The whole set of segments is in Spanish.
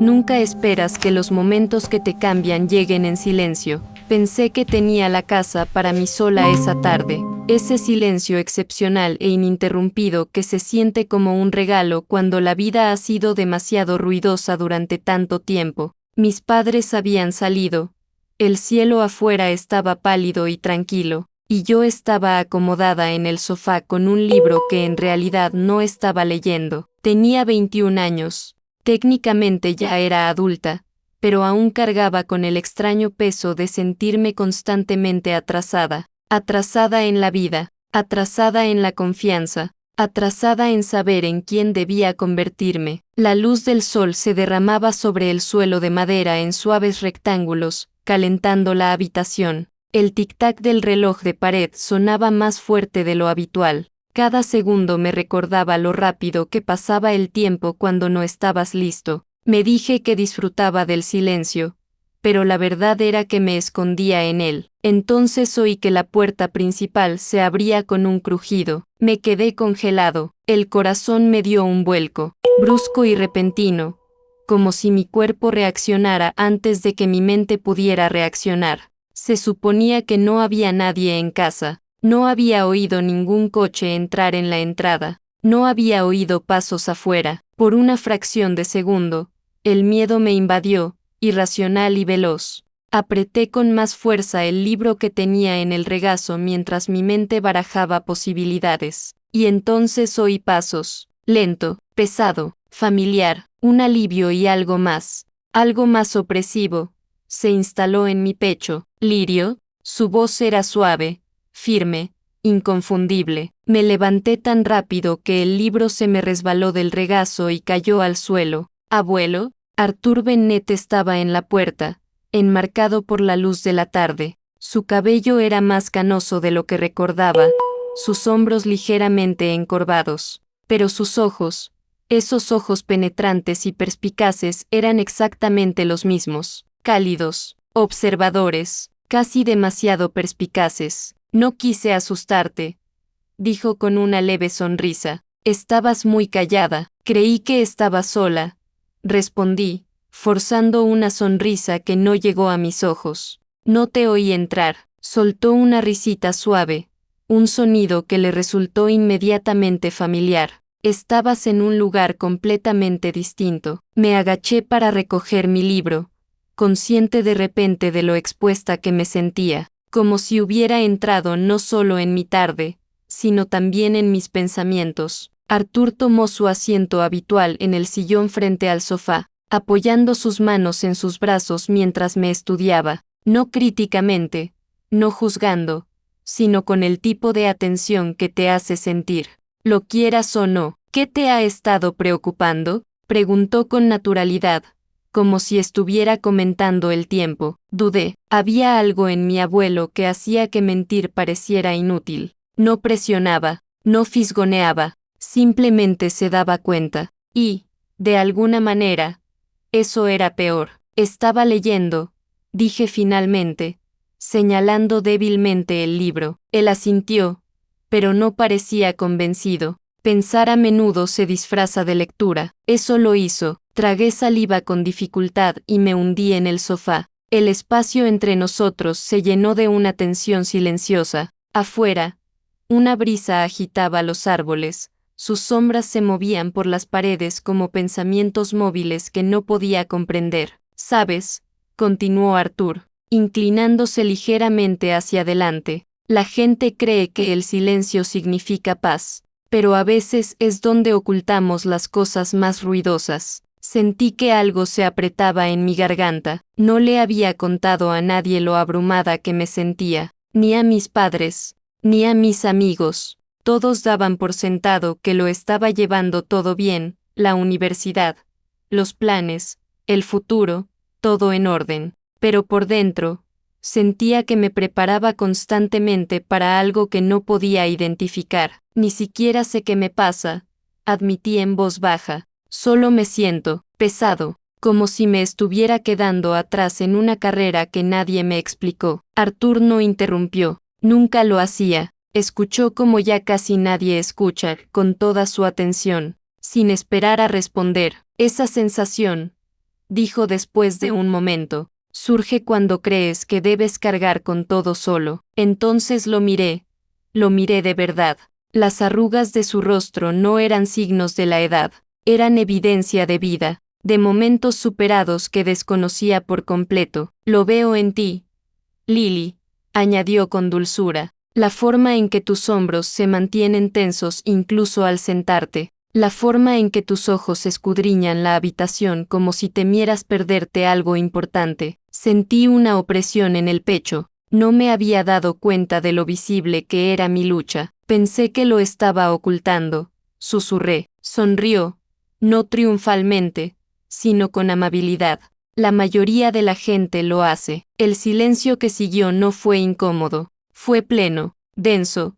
Nunca esperas que los momentos que te cambian lleguen en silencio. Pensé que tenía la casa para mí sola esa tarde. Ese silencio excepcional e ininterrumpido que se siente como un regalo cuando la vida ha sido demasiado ruidosa durante tanto tiempo. Mis padres habían salido. El cielo afuera estaba pálido y tranquilo, y yo estaba acomodada en el sofá con un libro que en realidad no estaba leyendo. Tenía 21 años. Técnicamente ya era adulta, pero aún cargaba con el extraño peso de sentirme constantemente atrasada en la vida, atrasada en la confianza, atrasada en saber en quién debía convertirme. La luz del sol se derramaba sobre el suelo de madera en suaves rectángulos, calentando la habitación. El tic-tac del reloj de pared sonaba más fuerte de lo habitual. Cada segundo me recordaba lo rápido que pasaba el tiempo cuando no estabas listo. Me dije que disfrutaba del silencio, pero la verdad era que me escondía en él. Entonces oí que la puerta principal se abría con un crujido. Me quedé congelado. El corazón me dio un vuelco, brusco y repentino, como si mi cuerpo reaccionara antes de que mi mente pudiera reaccionar. Se suponía que no había nadie en casa. No había oído ningún coche entrar en la entrada. No había oído pasos afuera. Por una fracción de segundo, el miedo me invadió, irracional y veloz. Apreté con más fuerza el libro que tenía en el regazo mientras mi mente barajaba posibilidades. Y entonces oí pasos. Lento, pesado, familiar, un alivio y algo más opresivo. Se instaló en mi pecho. Lirio. Su voz era suave, firme, inconfundible. Me levanté tan rápido que el libro se me resbaló del regazo y cayó al suelo. Abuelo. Arthur Bennett estaba en la puerta, enmarcado por la luz de la tarde. Su cabello era más canoso de lo que recordaba, sus hombros ligeramente encorvados, pero sus ojos, esos ojos penetrantes y perspicaces, eran exactamente los mismos, cálidos, observadores, casi demasiado perspicaces. No quise asustarte, dijo con una leve sonrisa. Estabas muy callada. Creí que estabas sola, respondí, forzando una sonrisa que no llegó a mis ojos. No te oí entrar. Soltó una risita suave, un sonido que le resultó inmediatamente familiar. Estabas en un lugar completamente distinto. Me agaché para recoger mi libro, consciente de repente de lo expuesta que me sentía, como si hubiera entrado no solo en mi tarde, sino también en mis pensamientos. Arthur tomó su asiento habitual en el sillón frente al sofá, apoyando sus manos en sus brazos mientras me estudiaba, no críticamente, no juzgando, sino con el tipo de atención que te hace sentir. Lo quieras o no. ¿Qué te ha estado preocupando?, preguntó con naturalidad, como si estuviera comentando el tiempo. Dudé. Había algo en mi abuelo que hacía que mentir pareciera inútil. No presionaba, no fisgoneaba, simplemente se daba cuenta. Y, de alguna manera, eso era peor. Estaba leyendo, dije finalmente, señalando débilmente el libro. Él asintió, pero no parecía convencido. Pensar a menudo se disfraza de lectura. Eso lo hizo. Tragué saliva con dificultad y me hundí en el sofá. El espacio entre nosotros se llenó de una tensión silenciosa. Afuera, una brisa agitaba los árboles. Sus sombras se movían por las paredes como pensamientos móviles que no podía comprender. ¿Sabes?, continuó Arthur, inclinándose ligeramente hacia adelante. La gente cree que el silencio significa paz, pero a veces es donde ocultamos las cosas más ruidosas. Sentí que algo se apretaba en mi garganta. No le había contado a nadie lo abrumada que me sentía, ni a mis padres, ni a mis amigos. Todos daban por sentado que lo estaba llevando todo bien, la universidad, los planes, el futuro, todo en orden. Pero por dentro, sentía que me preparaba constantemente para algo que no podía identificar. Ni siquiera sé qué me pasa, admití en voz baja. Solo me siento pesado, como si me estuviera quedando atrás en una carrera que nadie me explicó. Arthur no interrumpió. Nunca lo hacía. Escuchó como ya casi nadie escucha, con toda su atención, sin esperar a responder. Esa sensación, dijo después de un momento. Surge cuando crees que debes cargar con todo solo. Entonces lo miré de verdad. Las arrugas de su rostro no eran signos de la edad, eran evidencia de vida, de momentos superados que desconocía por completo. Lo veo en ti, Lily, añadió con dulzura, la forma en que tus hombros se mantienen tensos incluso al sentarte, la forma en que tus ojos escudriñan la habitación como si temieras perderte algo importante. Sentí una opresión en el pecho, no me había dado cuenta de lo visible que era mi lucha, pensé que lo estaba ocultando, susurré, sonrió, no triunfalmente, sino con amabilidad. La mayoría de la gente lo hace. El silencio que siguió no fue incómodo, fue pleno, denso,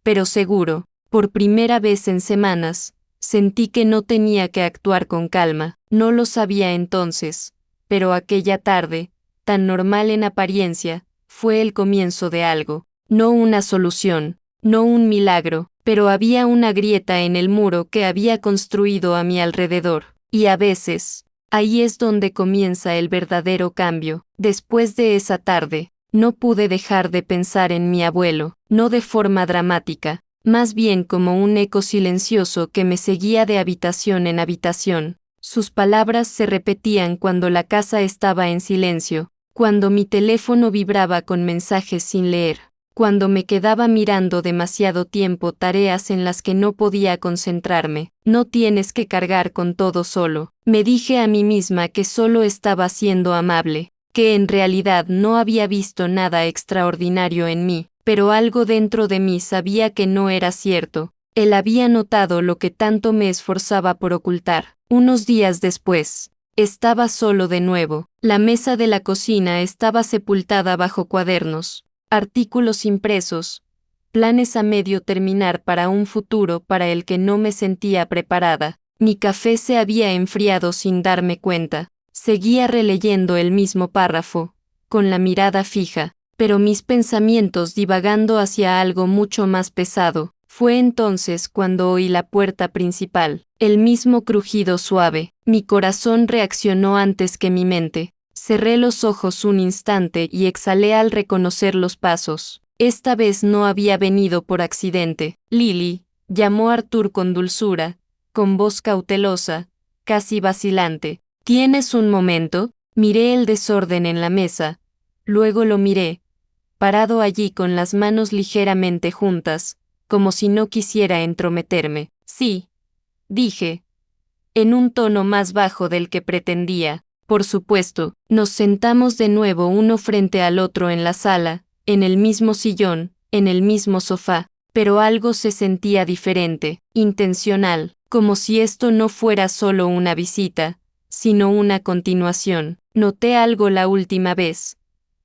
pero seguro. Por primera vez en semanas, sentí que no tenía que actuar con calma. No lo sabía entonces, pero aquella tarde, tan normal en apariencia, fue el comienzo de algo. No una solución, no un milagro, pero había una grieta en el muro que había construido a mi alrededor. Y a veces, ahí es donde comienza el verdadero cambio. Después de esa tarde, no pude dejar de pensar en mi abuelo, no de forma dramática, más bien como un eco silencioso que me seguía de habitación en habitación. Sus palabras se repetían cuando la casa estaba en silencio, cuando mi teléfono vibraba con mensajes sin leer, cuando me quedaba mirando demasiado tiempo tareas en las que no podía concentrarme. No tienes que cargar con todo solo. Me dije a mí misma que solo estaba siendo amable, que en realidad no había visto nada extraordinario en mí, pero algo dentro de mí sabía que no era cierto. Él había notado lo que tanto me esforzaba por ocultar. Unos días después, estaba solo de nuevo. La mesa de la cocina estaba sepultada bajo cuadernos, artículos impresos, planes a medio terminar para un futuro para el que no me sentía preparada. Mi café se había enfriado sin darme cuenta. Seguía releyendo el mismo párrafo, con la mirada fija, pero mis pensamientos divagando hacia algo mucho más pesado. Fue entonces cuando oí la puerta principal, el mismo crujido suave. Mi corazón reaccionó antes que mi mente. Cerré los ojos un instante y exhalé al reconocer los pasos. Esta vez no había venido por accidente. Lily, llamó Arthur con dulzura, con voz cautelosa, casi vacilante. ¿Tienes un momento? Miré el desorden en la mesa, luego lo miré, parado allí con las manos ligeramente juntas, como si no quisiera entrometerme. Sí, dije, en un tono más bajo del que pretendía. Por supuesto, nos sentamos de nuevo uno frente al otro en la sala, en el mismo sillón, en el mismo sofá, pero algo se sentía diferente, intencional, como si esto no fuera solo una visita, sino una continuación. Noté algo la última vez,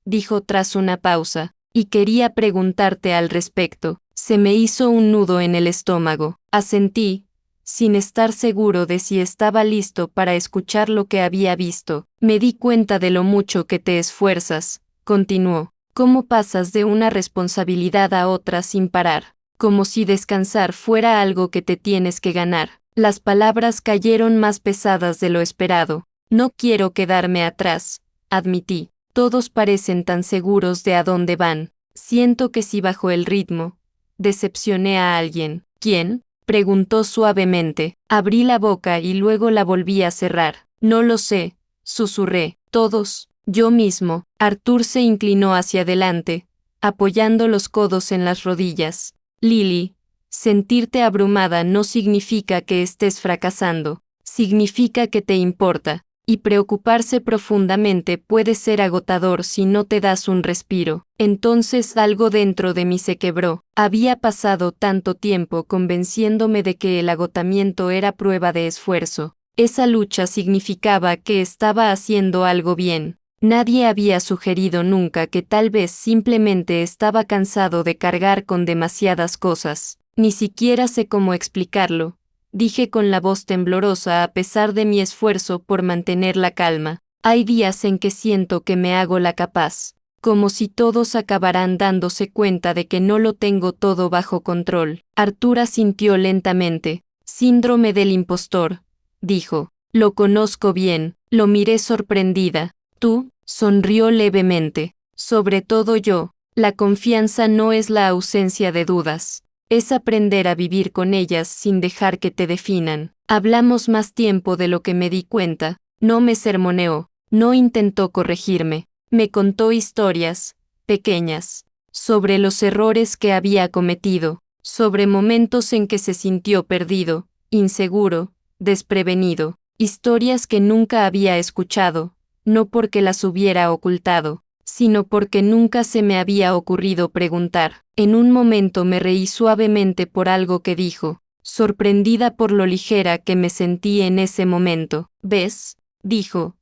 dijo tras una pausa, y quería preguntarte al respecto. Se me hizo un nudo en el estómago. Asentí, sin estar seguro de si estaba listo para escuchar lo que había visto. Me di cuenta de lo mucho que te esfuerzas, continuó. Cómo pasas de una responsabilidad a otra sin parar, como si descansar fuera algo que te tienes que ganar. Las palabras cayeron más pesadas de lo esperado. No quiero quedarme atrás, admití. Todos parecen tan seguros de a dónde van. Siento que si bajo el ritmo, decepcioné a alguien. ¿Quién?, preguntó suavemente. Abrí la boca y luego la volví a cerrar. No lo sé, susurré. Todos, yo mismo. Arthur se inclinó hacia adelante, apoyando los codos en las rodillas. Lily, sentirte abrumada no significa que estés fracasando, significa que te importa. Y preocuparse profundamente puede ser agotador si no te das un respiro. Entonces algo dentro de mí se quebró. Había pasado tanto tiempo convenciéndome de que el agotamiento era prueba de esfuerzo. Esa lucha significaba que estaba haciendo algo bien. Nadie había sugerido nunca que tal vez simplemente estaba cansado de cargar con demasiadas cosas. Ni siquiera sé cómo explicarlo, dije con la voz temblorosa a pesar de mi esfuerzo por mantener la calma. Hay días en que siento que me hago la capaz, como si todos acabarán dándose cuenta de que no lo tengo todo bajo control. Arthur asintió lentamente. Síndrome del impostor, dijo. Lo conozco bien. Lo miré sorprendida. Tú, sonrió levemente. Sobre todo yo. La confianza no es la ausencia de dudas. Es aprender a vivir con ellas sin dejar que te definan. Hablamos más tiempo de lo que me di cuenta. No me sermoneó. No intentó corregirme. Me contó historias, pequeñas, sobre los errores que había cometido, sobre momentos en que se sintió perdido, inseguro, desprevenido, historias que nunca había escuchado, no porque las hubiera ocultado, sino porque nunca se me había ocurrido preguntar. En un momento me reí suavemente por algo que dijo, sorprendida por lo ligera que me sentí en ese momento. ¿Ves?, dijo.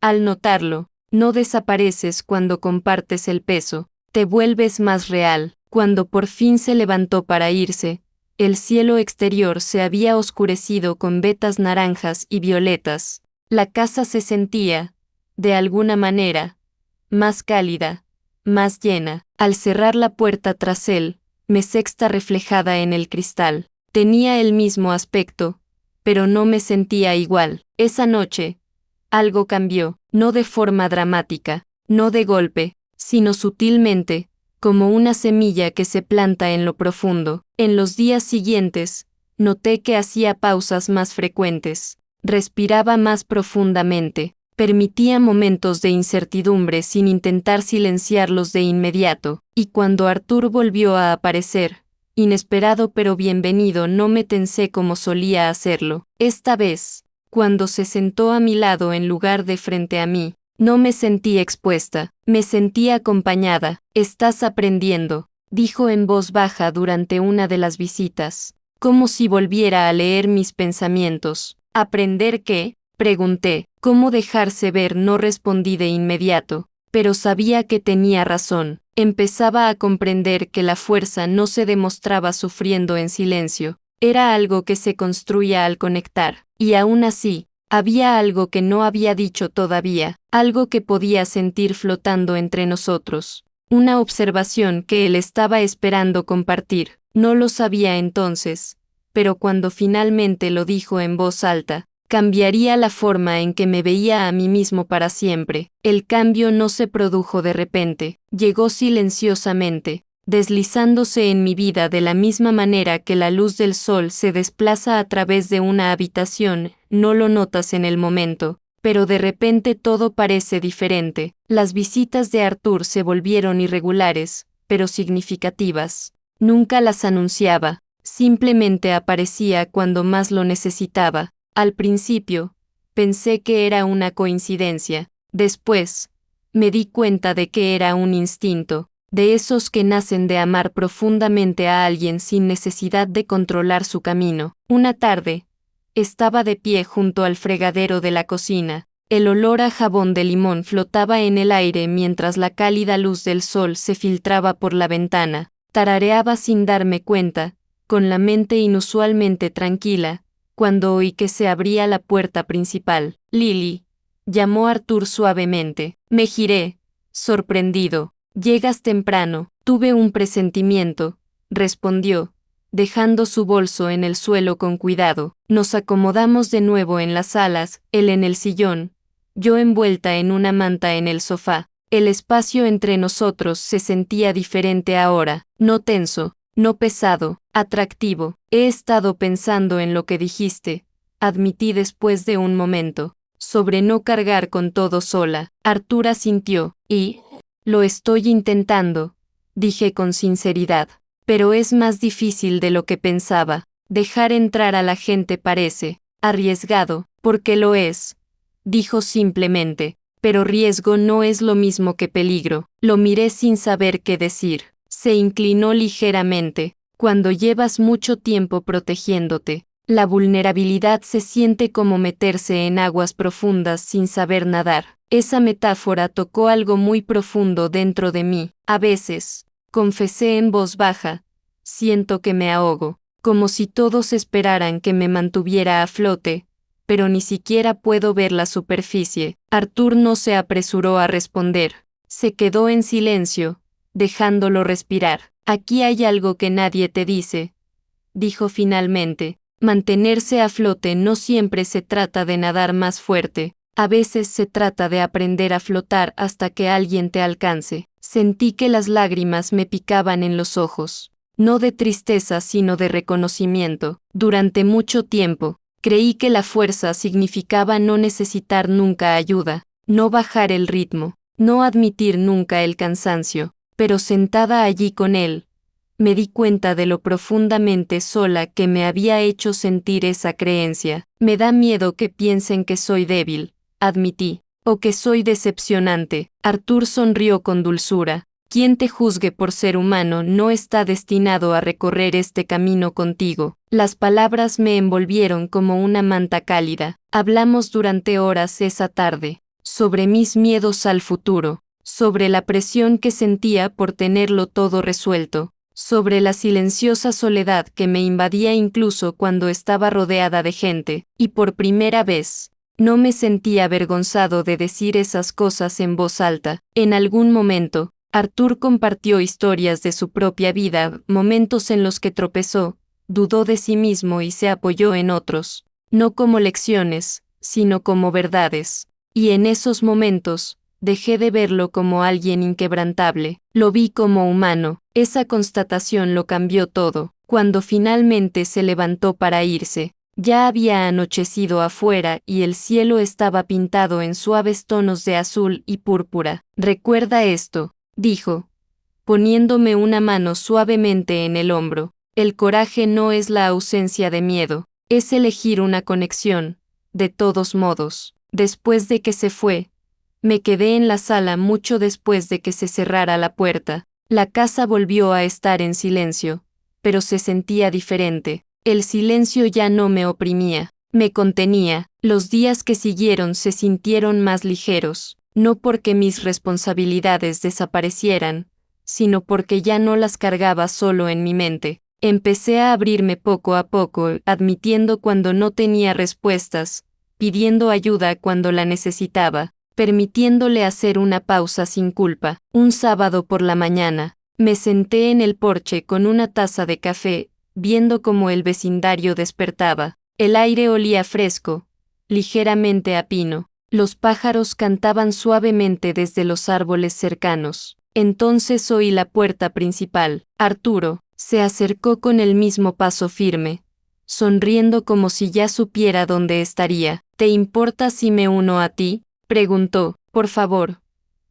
Al notarlo, no desapareces cuando compartes el peso, te vuelves más real. Cuando por fin se levantó para irse, el cielo exterior se había oscurecido con vetas naranjas y violetas. La casa se sentía, de alguna manera, más cálida, más llena. Al cerrar la puerta tras él, me sexta reflejada en el cristal. Tenía el mismo aspecto, pero no me sentía igual. Esa noche, algo cambió, no de forma dramática, no de golpe, sino sutilmente, como una semilla que se planta en lo profundo. En los días siguientes, noté que hacía pausas más frecuentes, respiraba más profundamente, permitía momentos de incertidumbre sin intentar silenciarlos de inmediato, y cuando Arthur volvió a aparecer, inesperado pero bienvenido, no me tensé como solía hacerlo. Esta vez, cuando se sentó a mi lado en lugar de frente a mí, no me sentí expuesta, me sentí acompañada. Estás aprendiendo, dijo en voz baja durante una de las visitas, como si volviera a leer mis pensamientos. ¿Aprender qué?, pregunté. ¿Cómo dejarse ver? No respondí de inmediato, pero sabía que tenía razón. Empezaba a comprender que la fuerza no se demostraba sufriendo en silencio, era algo que se construía al conectar, y aún así, había algo que no había dicho todavía, algo que podía sentir flotando entre nosotros, una observación que él estaba esperando compartir. No lo sabía entonces, pero cuando finalmente lo dijo en voz alta, cambiaría la forma en que me veía a mí mismo para siempre. El cambio no se produjo de repente, llegó silenciosamente, deslizándose en mi vida de la misma manera que la luz del sol se desplaza a través de una habitación. No lo notas en el momento, pero de repente todo parece diferente. Las visitas de Arthur se volvieron irregulares, pero significativas. Nunca las anunciaba, simplemente aparecía cuando más lo necesitaba. Al principio, pensé que era una coincidencia. Después, me di cuenta de que era un instinto, de esos que nacen de amar profundamente a alguien sin necesidad de controlar su camino. Una tarde, estaba de pie junto al fregadero de la cocina. El olor a jabón de limón flotaba en el aire mientras la cálida luz del sol se filtraba por la ventana. Tarareaba sin darme cuenta, con la mente inusualmente tranquila, cuando oí que se abría la puerta principal. Lily, llamó Arthur suavemente. Me giré, sorprendido. Llegas temprano. Tuve un presentimiento, respondió, dejando su bolso en el suelo con cuidado. Nos acomodamos de nuevo en las salas, él en el sillón, yo envuelta en una manta en el sofá. El espacio entre nosotros se sentía diferente ahora, no tenso, no pesado, atractivo. He estado pensando en lo que dijiste, admití después de un momento, sobre no cargar con todo sola. Arthur asintió, y lo estoy intentando, dije con sinceridad, pero es más difícil de lo que pensaba. Dejar entrar a la gente parece arriesgado, porque lo es, dijo simplemente, pero riesgo no es lo mismo que peligro. Lo miré sin saber qué decir. Se inclinó ligeramente. Cuando llevas mucho tiempo protegiéndote, la vulnerabilidad se siente como meterse en aguas profundas sin saber nadar. Esa metáfora tocó algo muy profundo dentro de mí. A veces, confesé en voz baja, siento que me ahogo, como si todos esperaran que me mantuviera a flote, pero ni siquiera puedo ver la superficie. Arthur no se apresuró a responder. Se quedó en silencio, dejándolo respirar. Aquí hay algo que nadie te dice, dijo finalmente. Mantenerse a flote no siempre se trata de nadar más fuerte, a veces se trata de aprender a flotar hasta que alguien te alcance. Sentí que las lágrimas me picaban en los ojos, no de tristeza sino de reconocimiento. Durante mucho tiempo, creí que la fuerza significaba no necesitar nunca ayuda, no bajar el ritmo, no admitir nunca el cansancio, pero sentada allí con él, me di cuenta de lo profundamente sola que me había hecho sentir esa creencia. Me da miedo que piensen que soy débil, admití, o que soy decepcionante. Arthur sonrió con dulzura. Quien te juzgue por ser humano no está destinado a recorrer este camino contigo. Las palabras me envolvieron como una manta cálida. Hablamos durante horas esa tarde, sobre mis miedos al futuro, sobre la presión que sentía por tenerlo todo resuelto, sobre la silenciosa soledad que me invadía incluso cuando estaba rodeada de gente, y por primera vez, no me sentía avergonzado de decir esas cosas en voz alta. En algún momento, Arthur compartió historias de su propia vida, momentos en los que tropezó, dudó de sí mismo y se apoyó en otros, no como lecciones, sino como verdades. Y en esos momentos, dejé de verlo como alguien inquebrantable, lo vi como humano. Esa constatación lo cambió todo. Cuando finalmente se levantó para irse, ya había anochecido afuera y el cielo estaba pintado en suaves tonos de azul y púrpura. Recuerda esto, dijo, poniéndome una mano suavemente en el hombro. El coraje no es la ausencia de miedo, es elegir una conexión. De todos modos, después de que se fue, me quedé en la sala mucho después de que se cerrara la puerta. La casa volvió a estar en silencio, pero se sentía diferente. El silencio ya no me oprimía, me contenía. Los días que siguieron se sintieron más ligeros, no porque mis responsabilidades desaparecieran, sino porque ya no las cargaba solo en mi mente. Empecé a abrirme poco a poco, admitiendo cuando no tenía respuestas, pidiendo ayuda cuando la necesitaba, permitiéndole hacer una pausa sin culpa. Un sábado por la mañana, me senté en el porche con una taza de café, viendo cómo el vecindario despertaba. El aire olía fresco, ligeramente a pino. Los pájaros cantaban suavemente desde los árboles cercanos. Entonces oí la puerta principal. Arturo se acercó con el mismo paso firme, sonriendo como si ya supiera dónde estaría. ¿Te importa si me uno a ti?, preguntó. Por favor,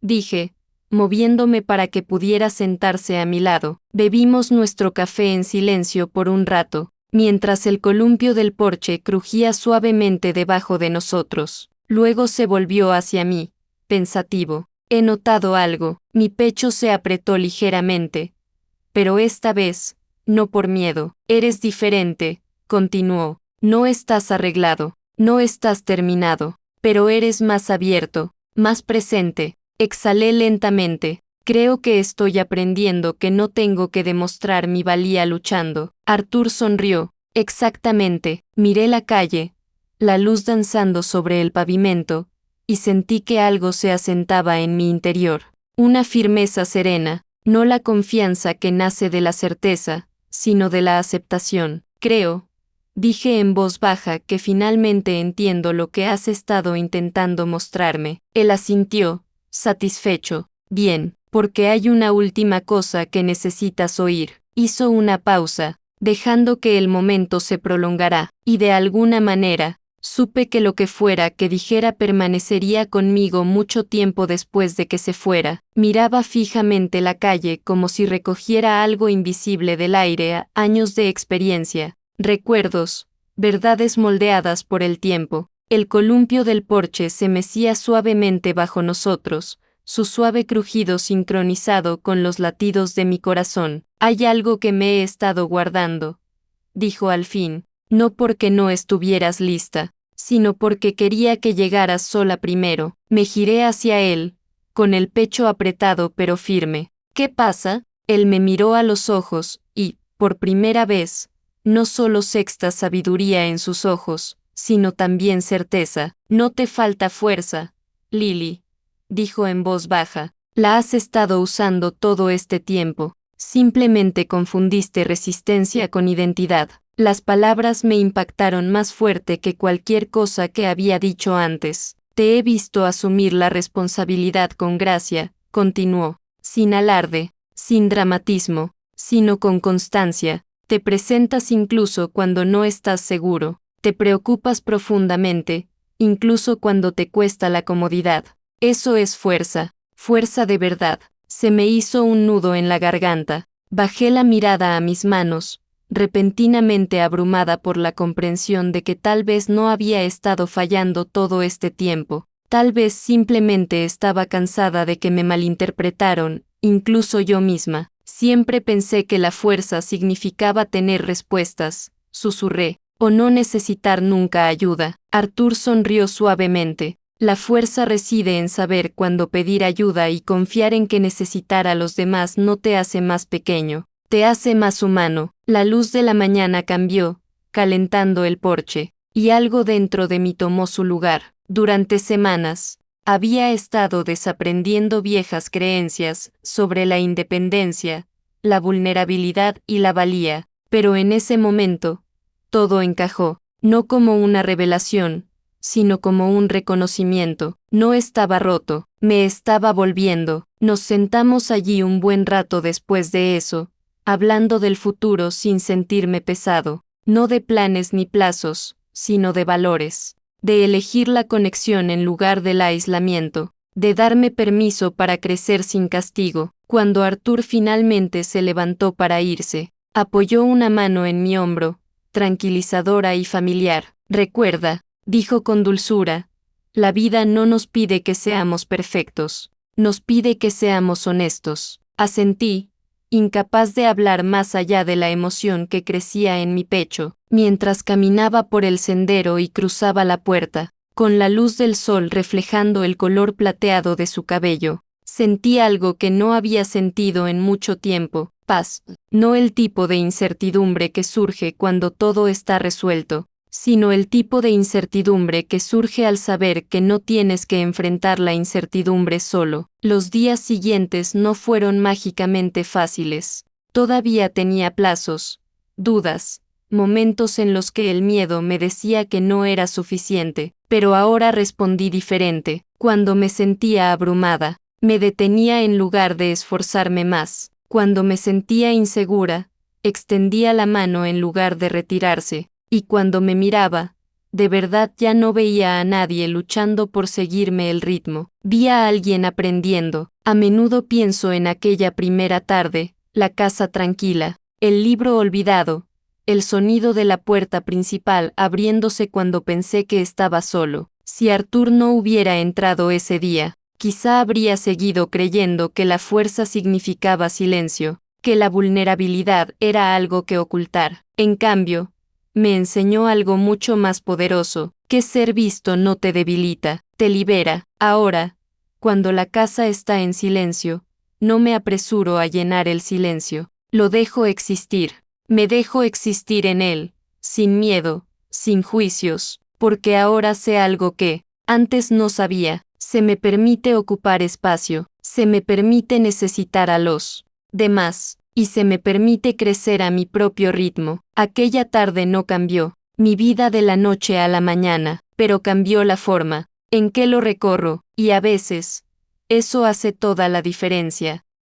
dije, moviéndome para que pudiera sentarse a mi lado. Bebimos nuestro café en silencio por un rato, mientras el columpio del porche crujía suavemente debajo de nosotros. Luego se volvió hacia mí, pensativo. He notado algo. Mi pecho se apretó ligeramente. Pero esta vez, no por miedo. Eres diferente, continuó. No estás arreglado, no estás terminado, pero eres más abierto, más presente. Exhalé lentamente. Creo que estoy aprendiendo que no tengo que demostrar mi valía luchando. Arthur sonrió. Exactamente. Miré la calle, la luz danzando sobre el pavimento, y sentí que algo se asentaba en mi interior. Una firmeza serena, no la confianza que nace de la certeza, sino de la aceptación. Creo, dije en voz baja, que finalmente entiendo lo que has estado intentando mostrarme. Él asintió, satisfecho. Bien, porque hay una última cosa que necesitas oír. Hizo una pausa, dejando que el momento se prolongara, y de alguna manera, supe que lo que fuera que dijera permanecería conmigo mucho tiempo después de que se fuera. Miraba fijamente la calle como si recogiera algo invisible del aire, años de experiencia, recuerdos, verdades moldeadas por el tiempo. El columpio del porche se mecía suavemente bajo nosotros, su suave crujido sincronizado con los latidos de mi corazón. Hay algo que me he estado guardando, dijo al fin, no porque no estuvieras lista, sino porque quería que llegaras sola primero. Me giré hacia él, con el pecho apretado pero firme. ¿Qué pasa? Él me miró a los ojos, y, por primera vez, no solo sexta sabiduría en sus ojos, sino también certeza. No te falta fuerza, Lily, dijo en voz baja. La has estado usando todo este tiempo. Simplemente confundiste resistencia con identidad. Las palabras me impactaron más fuerte que cualquier cosa que había dicho antes. Te he visto asumir la responsabilidad con gracia, continuó, sin alarde, sin dramatismo, sino con constancia. Te presentas incluso cuando no estás seguro. Te preocupas profundamente, incluso cuando te cuesta la comodidad. Eso es fuerza, fuerza de verdad. Se me hizo un nudo en la garganta. Bajé la mirada a mis manos, repentinamente abrumada por la comprensión de que tal vez no había estado fallando todo este tiempo. Tal vez simplemente estaba cansada de que me malinterpretaron, incluso yo misma. Siempre pensé que la fuerza significaba tener respuestas, susurré, o no necesitar nunca ayuda. Arthur sonrió suavemente. La fuerza reside en saber cuándo pedir ayuda y confiar en que necesitar a los demás no te hace más pequeño, te hace más humano. La luz de la mañana cambió, calentando el porche, y algo dentro de mí tomó su lugar. Durante semanas, había estado desaprendiendo viejas creencias sobre la independencia, la vulnerabilidad y la valía, pero en ese momento, todo encajó, no como una revelación, sino como un reconocimiento. No estaba roto, me estaba volviendo. Nos sentamos allí un buen rato después de eso, hablando del futuro sin sentirme pesado, no de planes ni plazos, sino de valores, de elegir la conexión en lugar del aislamiento, de darme permiso para crecer sin castigo. Cuando Arthur finalmente se levantó para irse, apoyó una mano en mi hombro, tranquilizadora y familiar. Recuerda, dijo con dulzura, la vida no nos pide que seamos perfectos, nos pide que seamos honestos. Asentí, incapaz de hablar más allá de la emoción que crecía en mi pecho, mientras caminaba por el sendero y cruzaba la puerta, con la luz del sol reflejando el color plateado de su cabello. Sentí algo que no había sentido en mucho tiempo, paz, no el tipo de incertidumbre que surge cuando todo está resuelto, sino el tipo de incertidumbre que surge al saber que no tienes que enfrentar la incertidumbre solo. Los días siguientes no fueron mágicamente fáciles. Todavía tenía plazos, dudas, momentos en los que el miedo me decía que no era suficiente, pero ahora respondí diferente. Cuando me sentía abrumada, me detenía en lugar de esforzarme más. Cuando me sentía insegura, extendía la mano en lugar de retirarse. Y cuando me miraba, de verdad ya no veía a nadie luchando por seguirme el ritmo. Vi a alguien aprendiendo. A menudo pienso en aquella primera tarde, la casa tranquila, el libro olvidado, el sonido de la puerta principal abriéndose cuando pensé que estaba solo. Si Arthur no hubiera entrado ese día, quizá habría seguido creyendo que la fuerza significaba silencio, que la vulnerabilidad era algo que ocultar. En cambio, me enseñó algo mucho más poderoso, que ser visto no te debilita, te libera. Ahora, cuando la casa está en silencio, no me apresuro a llenar el silencio, lo dejo existir, me dejo existir en él, sin miedo, sin juicios, porque ahora sé algo que, antes no sabía, se me permite ocupar espacio, se me permite necesitar a los demás, y se me permite crecer a mi propio ritmo. Aquella tarde no cambió mi vida de la noche a la mañana, pero cambió la forma en que lo recorro, y a veces, eso hace toda la diferencia.